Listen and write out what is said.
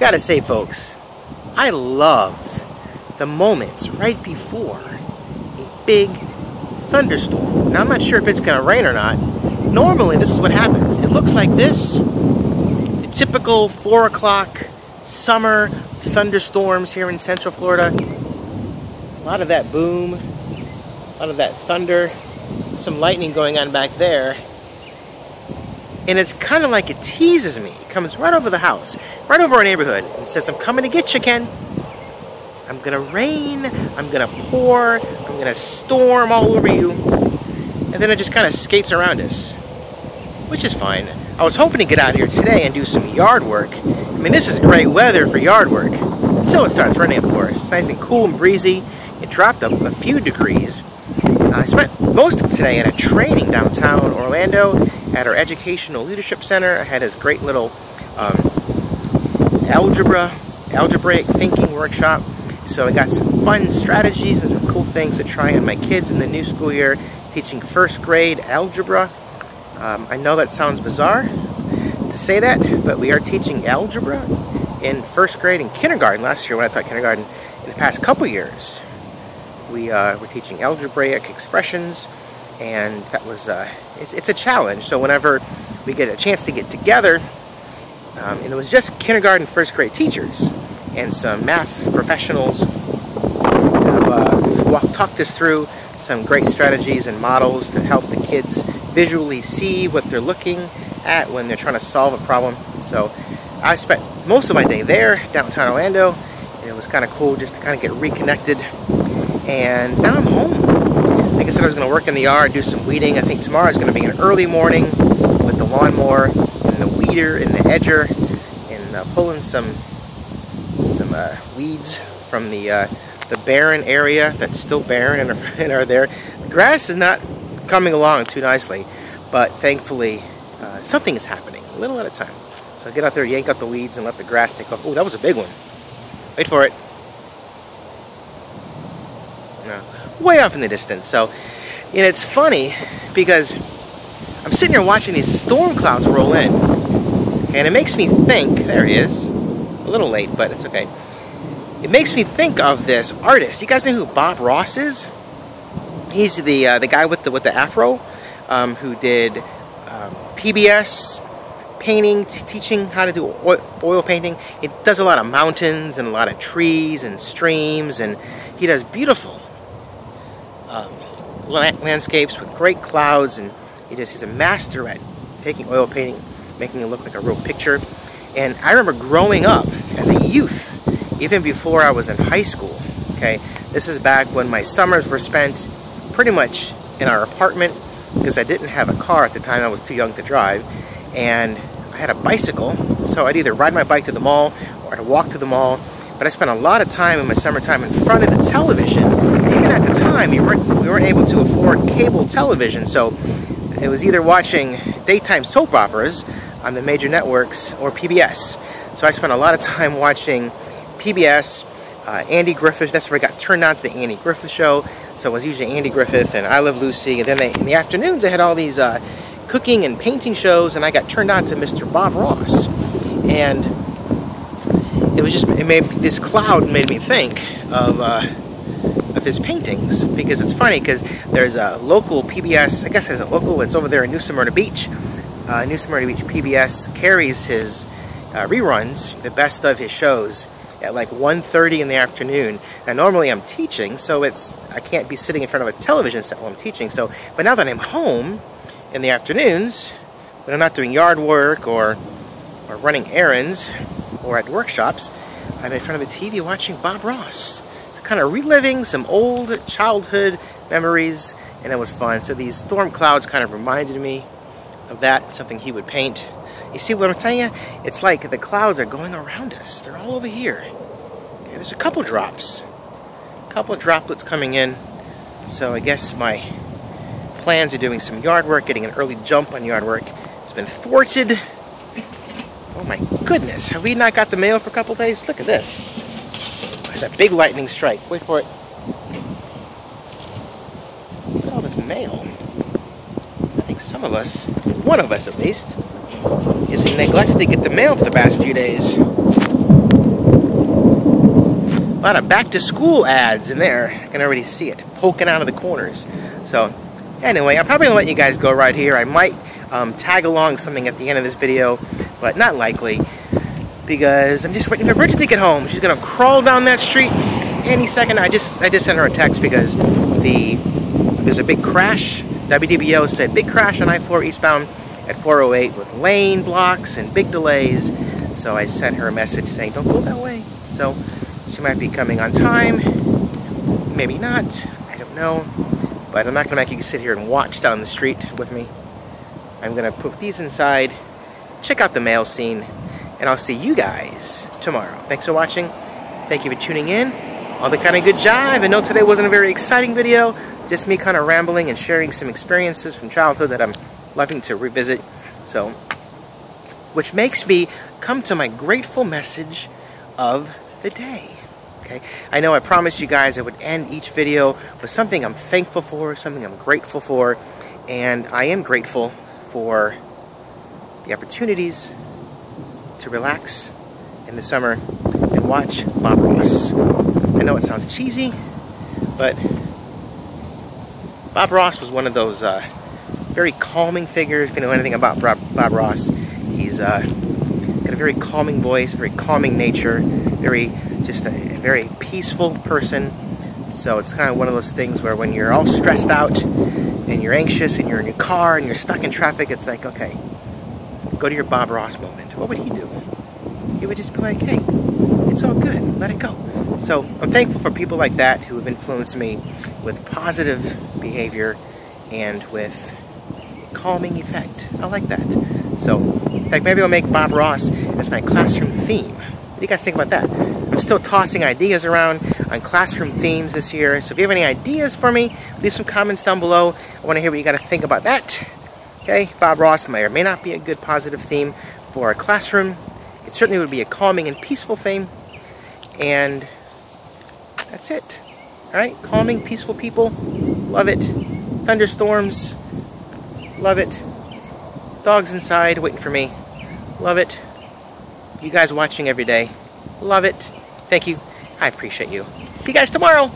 Gotta say, folks, I love the moments right before a big thunderstorm. Now, I'm not sure if it's gonna rain or not. Normally, this is what happens. It looks like this. The typical 4 o'clock summer thunderstorms here in Central Florida. A lot of that boom, a lot of that thunder, some lightning going on back there. And it's kind of like it teases me. It comes right over the house, right over our neighborhood, and says, I'm coming to get you, Ken. I'm gonna rain, I'm gonna pour, I'm gonna storm all over you. And then it just kind of skates around us, which is fine. I was hoping to get out of here today and do some yard work. I mean, this is great weather for yard work, until it starts raining, of course. It's nice and cool and breezy. It dropped up a few degrees. I spent most of today at a training downtown Orlando at our Educational Leadership Center. I had this great little algebraic thinking workshop. So I got some fun strategies and some cool things to try on my kids in the new school year, teaching first grade algebra. I know that sounds bizarre to say that, but we are teaching algebra in first grade and kindergarten. Last year when I taught kindergarten, in the past couple years, we were teaching algebraic expressions, and that was it's a challenge. So whenever we get a chance to get together, and it was just kindergarten, first grade teachers and some math professionals who talked us through some great strategies and models to help the kids visually see what they're looking at when they're trying to solve a problem. So I spent most of my day there, downtown Orlando, and it was kind of cool just to kind of get reconnected. And now I'm home. Like I said, I was going to work in the yard, do some weeding. I think tomorrow is going to be an early morning with the lawnmower and the weeder and the edger, and pulling some weeds from the barren area that's still barren and are there. The grass is not coming along too nicely, but thankfully something is happening, a little at a time. So I get out there, yank out the weeds, and let the grass take off. Oh, that was a big one. Wait for it. No, way off in the distance. So, and it's funny because I'm sitting here watching these storm clouds roll in, and it makes me think, there he is, a little late, but it's okay. It makes me think of this artist. You guys know who Bob Ross is? He's the guy with the afro, who did PBS painting, teaching how to do oil painting. It does a lot of mountains and a lot of trees and streams, and he does beautiful landscapes with great clouds, and he's a master at taking oil painting, making it look like a real picture. And I remember growing up as a youth, even before I was in high school, okay? This is back when my summers were spent pretty much in our apartment because I didn't have a car at the time. I was too young to drive, and I had a bicycle, so I'd either ride my bike to the mall or I'd walk to the mall. But I spent a lot of time in my summertime in front of the television. Even at the time, we weren't able to afford cable television, so it was either watching daytime soap operas on the major networks or PBS. So I spent a lot of time watching PBS, Andy Griffith. That's where I got turned on to the Andy Griffith Show. So it was usually Andy Griffith and I Love Lucy. And then in the afternoons, they had all these cooking and painting shows, and I got turned on to Mr. Bob Ross. And it was just, this cloud made me think of his paintings, because it's funny because there's a local PBS, I guess there's a local, it's over there in New Smyrna Beach. New Smyrna Beach PBS carries his reruns, the best of his shows, at like 1:30 in the afternoon. And normally I'm teaching, so I can't be sitting in front of a television set while I'm teaching. So, but now that I'm home in the afternoons, when I'm not doing yard work or running errands or at workshops, I'm in front of a TV watching Bob Ross. So kind of reliving some old childhood memories, and it was fun. So these storm clouds kind of reminded me of that, something he would paint. You see what I'm telling you? It's like the clouds are going around us. They're all over here. Okay, there's a couple drops. A couple of droplets coming in. So I guess my plans are doing some yard work, getting an early jump on yard work. It's been thwarted. Oh my goodness, have we not got the mail for a couple days? Look at this. There's a big lightning strike. Wait for it. Look at all this mail. I think some of us, one of us at least, is neglected to get the mail for the past few days. lot of back-to-school ads in there. I can already see it poking out of the corners. So, anyway, I'm probably going to let you guys go right here. I might tag along something at the end of this video, but not likely, because I'm just waiting for Bridget to get home. She's going to crawl down that street any second. I just sent her a text because there's a big crash. WDBO said big crash on I-4 eastbound at 408 with lane blocks and big delays. So I sent her a message saying, don't go that way. So she might be coming on time. Maybe not. I don't know. But I'm not going to make you sit here and watch down the street with me. I'm going to put these inside, check out the mail scene, and I'll see you guys tomorrow. Thanks for watching. Thank you for tuning in. All the kind of good jive. I know today wasn't a very exciting video. Just me kind of rambling and sharing some experiences from childhood that I'm loving to revisit. So, which makes me come to my grateful message of the day. Okay, I know I promised you guys I would end each video with something I'm thankful for, something I'm grateful for, and I am grateful for the opportunities to relax in the summer and watch Bob Ross. I know it sounds cheesy, but Bob Ross was one of those very calming figures. If you know anything about Bob Ross, he's got a very calming voice, very calming nature, just a very peaceful person. So it's kind of one of those things where when you're all stressed out and you're anxious and you're in your car and you're stuck in traffic, it's like, okay, go to your Bob Ross moment. What would he do? He would just be like, hey, it's all good, let it go. So I'm thankful for people like that who have influenced me with positive behavior and with calming effect. I like that. So, in fact, maybe I'll make Bob Ross as my classroom theme. What do you guys think about that? I'm still tossing ideas around on classroom themes this year. So if you have any ideas for me, leave some comments down below. I want to hear what you got to think about that. Okay, Bob Ross may or may not be a good positive theme for a classroom. It certainly would be a calming and peaceful theme. And that's it. Alright, calming, peaceful people. Love it. Thunderstorms. Love it. Dogs inside waiting for me. Love it. You guys watching every day. Love it. Thank you. I appreciate you. See you guys tomorrow.